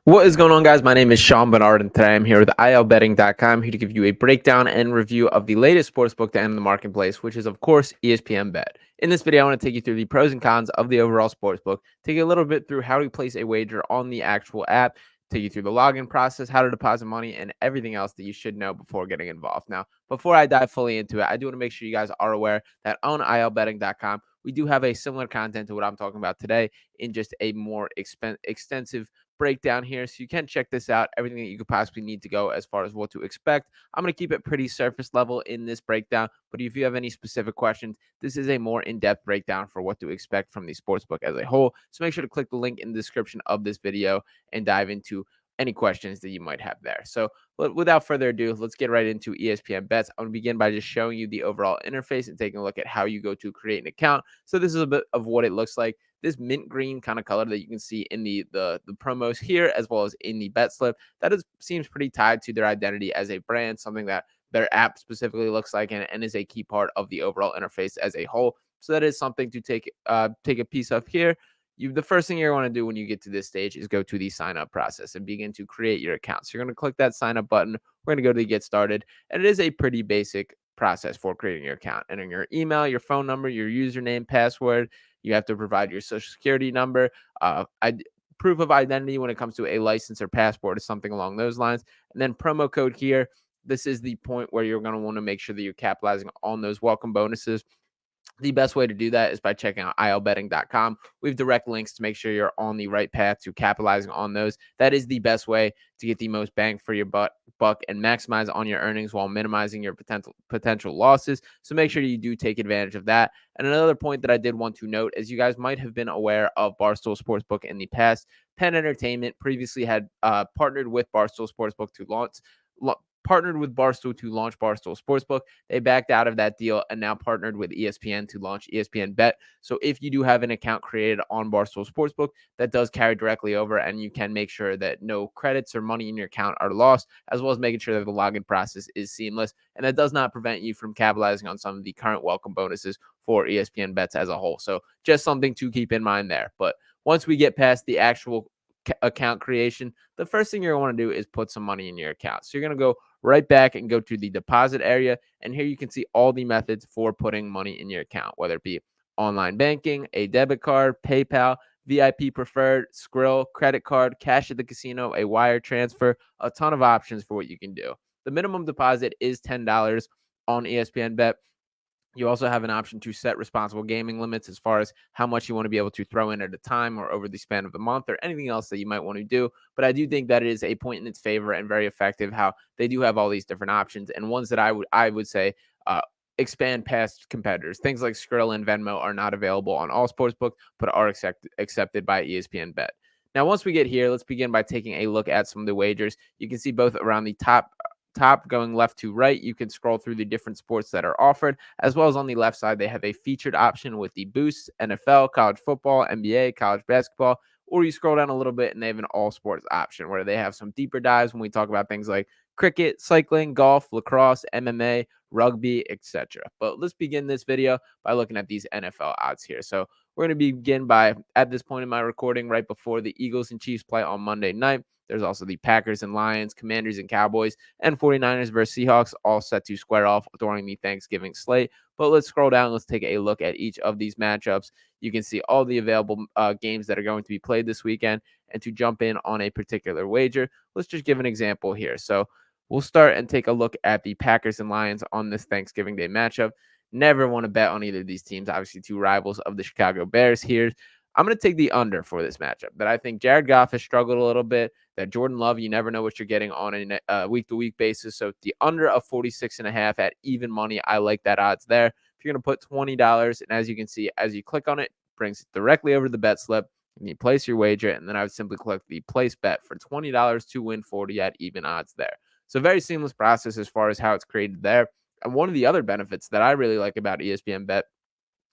What is going on, guys? My name is Sean Barnard, and today I'm here with ILBetting.com, here to give you a breakdown and review of the latest sportsbook to enter the marketplace, which is, of course, ESPN Bet. In this video, I want to take you through the pros and cons of the overall sportsbook, take you a little bit through how to place a wager on the actual app, take you through the login process, how to deposit money, and everything else that you should know before getting involved. Now, before I dive fully into it, I do want to make sure you guys are aware that on ILBetting.com, we do have a similar content to what I'm talking about today in just a more extensive breakdown here. So you can check this out, everything that you could possibly need to go as far as what to expect. I'm going to keep it pretty surface level in this breakdown, but if you have any specific questions, this is a more in-depth breakdown for what to expect from the sportsbook as a whole. So make sure to click the link in the description of this video and dive into any questions that you might have there. So without further ado, let's get right into ESPN Bets. I'm going to begin by just showing you the overall interface and taking a look at how you go to create an account. So this is a bit of what it looks like. This mint green kind of color that you can see in the promos here, as well as in the bet slip, seems pretty tied to their identity as a brand, something that their app specifically looks like, and is a key part of the overall interface as a whole. So that is something to take a piece of here. The first thing you're going to do when you get to this stage is go to the sign up process and begin to create your account. So you're going to click that sign up button. We're going to go to get started, and it is a pretty basic process for creating your account. Entering your email, your phone number, your username, password. You have to provide your social security number, proof of identity when it comes to a license or passport or something along those lines. And then promo code here. This is the point where you're going to want to make sure that you're capitalizing on those welcome bonuses. The best way to do that is by checking out ilbetting.com. We have direct links to make sure you're on the right path to capitalizing on those. That is the best way to get the most bang for your buck and maximize on your earnings while minimizing your potential losses. So make sure you do take advantage of that. And another point that I did want to note is you guys might have been aware of Barstool Sportsbook in the past. Penn Entertainment previously had partnered with Barstool Sportsbook to launch Barstool Sportsbook. They backed out of that deal and now partnered with ESPN to launch ESPN Bet. So if you do have an account created on Barstool Sportsbook, that does carry directly over, and you can make sure that no credits or money in your account are lost, as well as making sure that the login process is seamless. And that does not prevent you from capitalizing on some of the current welcome bonuses for ESPN Bets as a whole. So just something to keep in mind there. But once we get past the actual account creation, the first thing you're going to want to do is put some money in your account. So you're going to go right back and go to the deposit area. And here you can see all the methods for putting money in your account, whether it be online banking, a debit card, PayPal, VIP preferred, Skrill, credit card, cash at the casino, a wire transfer, a ton of options for what you can do. The minimum deposit is $10 on ESPN Bet. You also have an option to set responsible gaming limits as far as how much you want to be able to throw in at a time or over the span of the month or anything else that you might want to do. But I do think that it is a point in its favor and very effective how they do have all these different options, and ones that I would say expand past competitors. Things like Skrill and Venmo are not available on all sportsbooks, but are accepted by ESPN Bet. Now, once we get here, let's begin by taking a look at some of the wagers. You can see both around the top going left to right. You can scroll through the different sports that are offered, as well as on the left side they have a featured option with the boosts: NFL, college football, NBA, college basketball. Or you scroll down a little bit and they have an all sports option where they have some deeper dives when we talk about things like cricket, cycling, golf, lacrosse, MMA, rugby, etc. But let's begin this video by looking at these NFL odds here. So we're going to begin by, at this point in my recording, right before the Eagles and Chiefs play on Monday night. There's also the Packers and Lions, Commanders and Cowboys, and 49ers versus Seahawks, all set to square off during the Thanksgiving slate. But let's scroll down. Let's take a look at each of these matchups. You can see all the available games that are going to be played this weekend. And to jump in on a particular wager, let's just give an example here. So we'll start and take a look at the Packers and Lions on this Thanksgiving Day matchup. Never want to bet on either of these teams. Obviously, two rivals of the Chicago Bears here. I'm going to take the under for this matchup. That I think Jared Goff has struggled a little bit. That Jordan Love, you never know what you're getting on a week-to-week basis. So the under of 46.5 at even money, I like that odds there. If you're going to put $20, and as you can see, as you click on it, brings it directly over to the bet slip, and you place your wager, and then I would simply click the place bet for $20 to win 40 at even odds there. So very seamless process as far as how it's created there. And one of the other benefits that I really like about ESPN Bet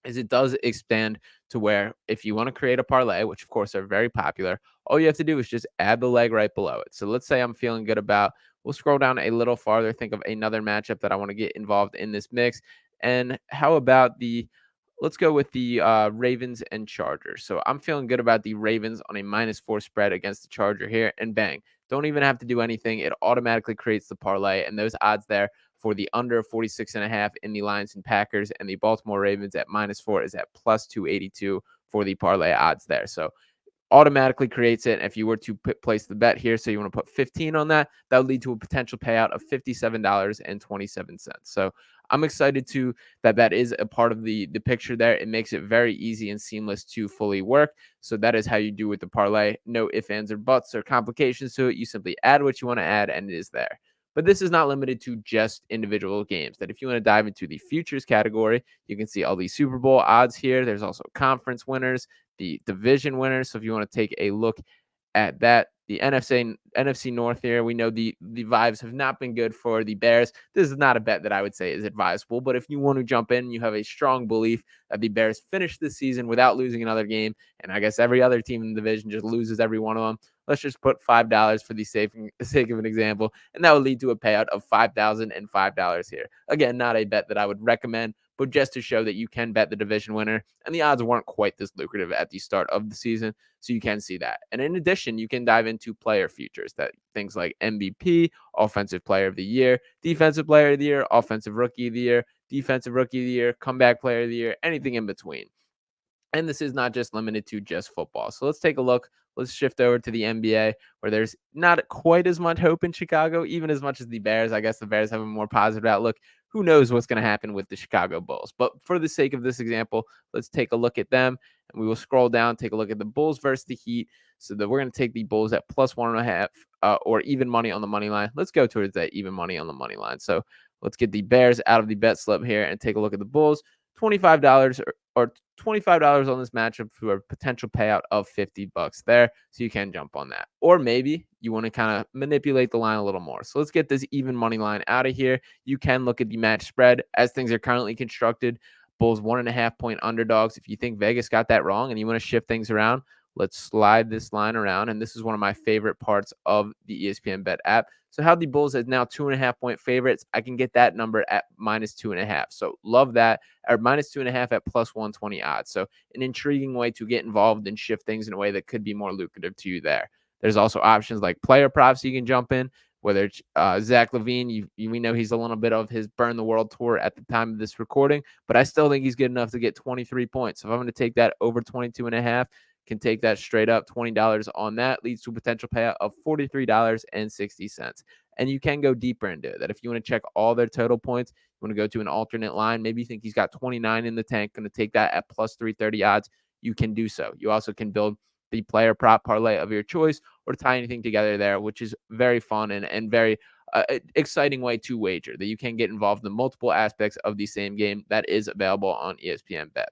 is it does expand to where if you want to create a parlay, which of course are very popular, all you have to do is just add the leg right below it. So let's say I'm feeling good about, we'll scroll down a little farther, think of another matchup that I want to get involved in this mix. And how about let's go with the Ravens and Chargers. So I'm feeling good about the Ravens on a -4 spread against the Charger here, and bang, don't even have to do anything. It automatically creates the parlay, and those odds there for the under 46.5 in the Lions and Packers and the Baltimore Ravens at -4 is at +282 for the parlay odds there. So automatically creates it. If you were to place the bet here, so you want to put 15 on that, that would lead to a potential payout of $57.27. So I'm excited to that is a part of the picture there. It makes it very easy and seamless to fully work. So that is how you do with the parlay. No ifs, ands, or buts or complications to it. You simply add what you want to add, and it is there. But this is not limited to just individual games. That if you want to dive into the futures category, you can see all these Super Bowl odds here. There's also conference winners, the division winners. So if you want to take a look at that, the NFC North here, we know the vibes have not been good for the Bears. This is not a bet that I would say is advisable, but if you want to jump in, you have a strong belief that the Bears finish this season without losing another game, and I guess every other team in the division just loses every one of them. Let's just put $5 for the sake of an example, and that would lead to a payout of $5,005 here. Again, not a bet that I would recommend, but just to show that you can bet the division winner, and the odds weren't quite this lucrative at the start of the season, so you can see that. And in addition, you can dive into player futures, that things like MVP, offensive player of the year, defensive player of the year, offensive rookie of the year, defensive rookie of the year, comeback player of the year, anything in between. And this is not just limited to just football. So let's take a look. Let's shift over to the NBA, where there's not quite as much hope in Chicago, even as much as the Bears. I guess the Bears have a more positive outlook. Who knows what's going to happen with the Chicago Bulls? But for the sake of this example, let's take a look at them, and we will scroll down, take a look at the Bulls versus the Heat. So that we're going to take the Bulls at +1.5 or even money on the money line. Let's go towards that even money on the money line. So let's get the Bears out of the bet slip here and take a look at the Bulls. $25 or $25 on this matchup for a potential payout of $50 there. So you can jump on that. Or maybe you want to kind of manipulate the line a little more. So let's get this even money line out of here. You can look at the match spread as things are currently constructed. Bulls 1.5 point underdogs. If you think Vegas got that wrong and you want to shift things around, let's slide this line around. And this is one of my favorite parts of the ESPN Bet app. So how the Bulls is now 2.5 point favorites, I can get that number at -2.5. So love that, or -2.5 at +120 odds. So an intriguing way to get involved and shift things in a way that could be more lucrative to you there. There's also options like player props you can jump in, whether it's Zach LaVine. We know he's a little bit of his burn the world tour at the time of this recording, but I still think he's good enough to get 23 points. So if I'm going to take that over 22.5, can take that straight up. $20 on that leads to a potential payout of $43.60. And you can go deeper into it. That if you want to check all their total points, you want to go to an alternate line, maybe you think he's got 29 in the tank, going to take that at +330 odds, you can do so. You also can build the player prop parlay of your choice or tie anything together there, which is very fun and very exciting way to wager, that you can get involved in multiple aspects of the same game that is available on ESPN Bet.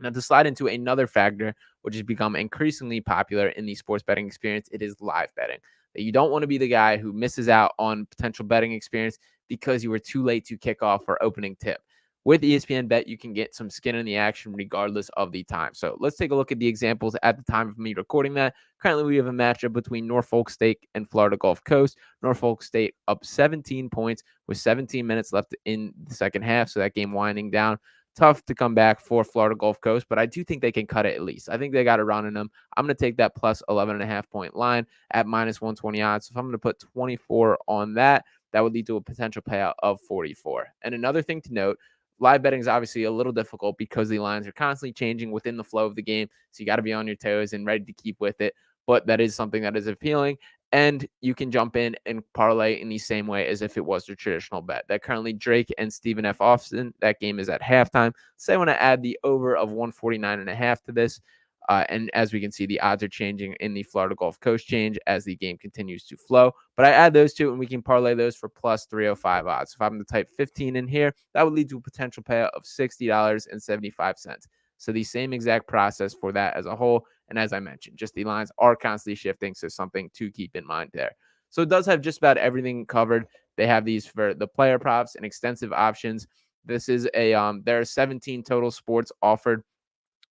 Now, to slide into another factor, which has become increasingly popular in the sports betting experience, it is live betting. That you don't want to be the guy who misses out on potential betting experience because you were too late to kick off or opening tip. With ESPN Bet, you can get some skin in the action regardless of the time. So let's take a look at the examples at the time of me recording that. Currently, we have a matchup between Norfolk State and Florida Gulf Coast. Norfolk State up 17 points with 17 minutes left in the second half. So that game winding down. Tough to come back for Florida Gulf Coast, but I do think they can cut it at least. I think they got a run in them. I'm going to take that plus 11.5 point line at -120 odds. So if I'm going to put 24 on that, that would lead to a potential payout of 44. And another thing to note, live betting is obviously a little difficult because the lines are constantly changing within the flow of the game. So you got to be on your toes and ready to keep with it. But that is something that is appealing. And you can jump in and parlay in the same way as if it was a traditional bet. That currently Drake and Stephen F. Austin, that game is at halftime. So I want to add the over of 149.5 to this. And as we can see, the odds are changing in the Florida Gulf Coast change as the game continues to flow. But I add those two and we can parlay those for plus 305 odds. So if I'm to type 15 in here, that would lead to a potential payout of $60.75. So the same exact process for that as a whole. And as I mentioned, just the lines are constantly shifting. So something to keep in mind there. So it does have just about everything covered. They have these for the player props and extensive options. This is there are 17 total sports offered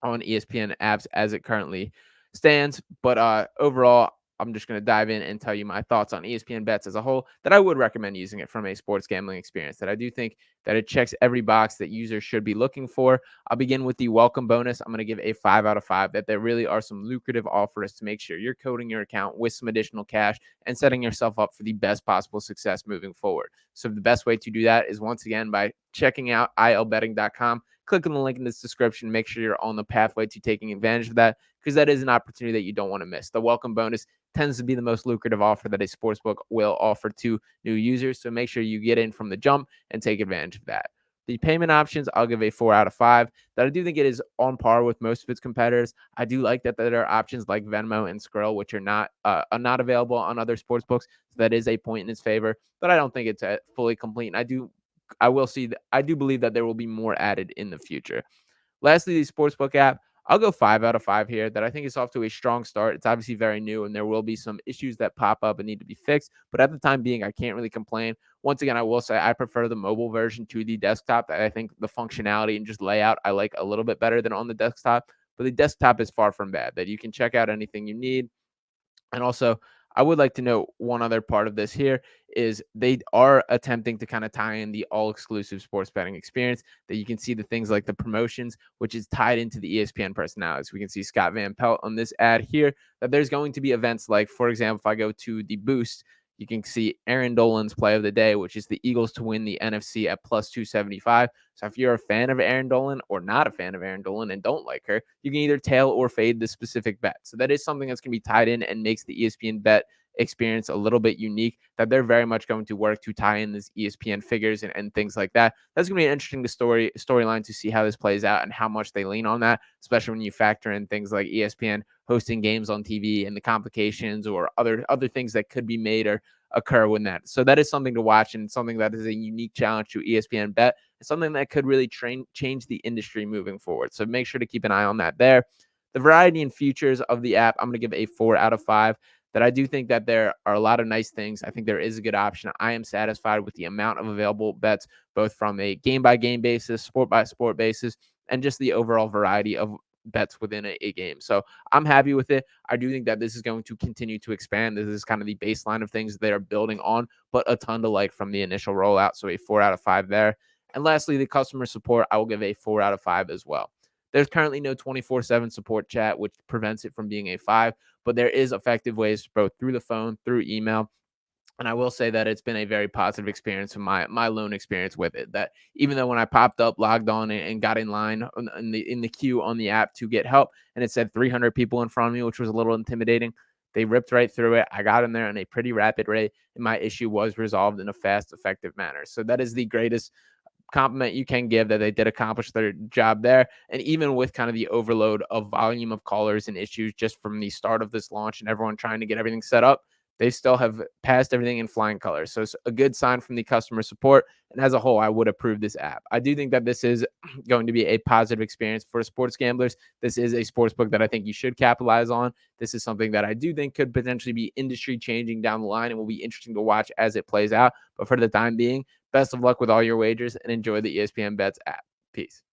on ESPN apps as it currently stands. But overall, I'm just going to dive in and tell you my thoughts on ESPN Bets as a whole, that I would recommend using it from a sports gambling experience, that I do think that it checks every box that users should be looking for. I'll begin with the welcome bonus. I'm going to give a 5 out of 5, that there really are some lucrative offers to make sure you're coding your account with some additional cash and setting yourself up for the best possible success moving forward. So the best way to do that is, once again, by checking out ilbetting.com. Click on the link in this description. Make sure you're on the pathway to taking advantage of that, because that is an opportunity that you don't want to miss. The welcome bonus tends to be the most lucrative offer that a sportsbook will offer to new users. So make sure you get in from the jump and take advantage of that. The payment options, I'll give a 4 out of 5. That I do think it is on par with most of its competitors. I do like that there are options like Venmo and Skrill, which are not available on other sportsbooks. So that is a point in its favor, but I don't think it's fully complete. And I do believe that there will be more added in the future. Lastly, the sportsbook app, I'll go 5 out of 5 here. That I think is off to a strong start. It's obviously very new, and there will be some issues that pop up and need to be fixed. But at the time being, I can't really complain. Once again, I will say I prefer the mobile version to the desktop. I think the functionality and just layout I like a little bit better than on the desktop. But the desktop is far from bad. That you can check out anything you need. And also, I would like to note one other part of this here is they are attempting to kind of tie in the all exclusive sports betting experience, that you can see the things like the promotions, which is tied into the ESPN personalities. We can see Scott Van Pelt on this ad here, that there's going to be events like, for example, if I go to the boost, you can see Aaron Dolan's play of the day, which is the Eagles to win the NFC at plus 275. So if you're a fan of Aaron Dolan or not a fan of Aaron Dolan and don't like her, you can either tail or fade the specific bet. So that is something that's going to be tied in and makes the ESPN bet experience a little bit unique, that they're very much going to work to tie in these ESPN figures and things like that. That's going to be an interesting storyline to see how this plays out and how much they lean on that, especially when you factor in things like ESPN hosting games on TV and the complications or other things that could be made or occur when that. So that is something to watch, and something that is a unique challenge to ESPN Bet. It's something that could really change the industry moving forward. So make sure to keep an eye on that there. The variety and features of the app, I'm going to give a 4 out of 5. That I do think that there are a lot of nice things. I think there is a good option. I am satisfied with the amount of available bets, both from a game by game basis, sport by sport basis, and just the overall variety of bets within a game. So I'm happy with it. I do think that this is going to continue to expand. This is kind of the baseline of things they are building on, but a ton to like from the initial rollout. So a 4 out of 5 there. And lastly, the customer support, I will give a 4 out of 5 as well. There's currently no 24/7 support chat, which prevents it from being a 5, but there is effective ways, both through the phone, through email. And I will say that it's been a very positive experience from my loan experience with it. That even though when I popped up, logged on, and got in line in the queue on the app to get help, and it said 300 people in front of me, which was a little intimidating, they ripped right through it. I got in there in a pretty rapid rate, and my issue was resolved in a fast, effective manner. So that is the greatest compliment you can give, that they did accomplish their job there. And even with kind of the overload of volume of callers and issues just from the start of this launch and everyone trying to get everything set up, they still have passed everything in flying colors. So it's a good sign from the customer support. And as a whole, I would approve this app. I do think that this is going to be a positive experience for sports gamblers. This is a sports book that I think you should capitalize on. This is something that I do think could potentially be industry changing down the line and will be interesting to watch as it plays out. But for the time being, best of luck with all your wagers and enjoy the ESPN Bets app. Peace.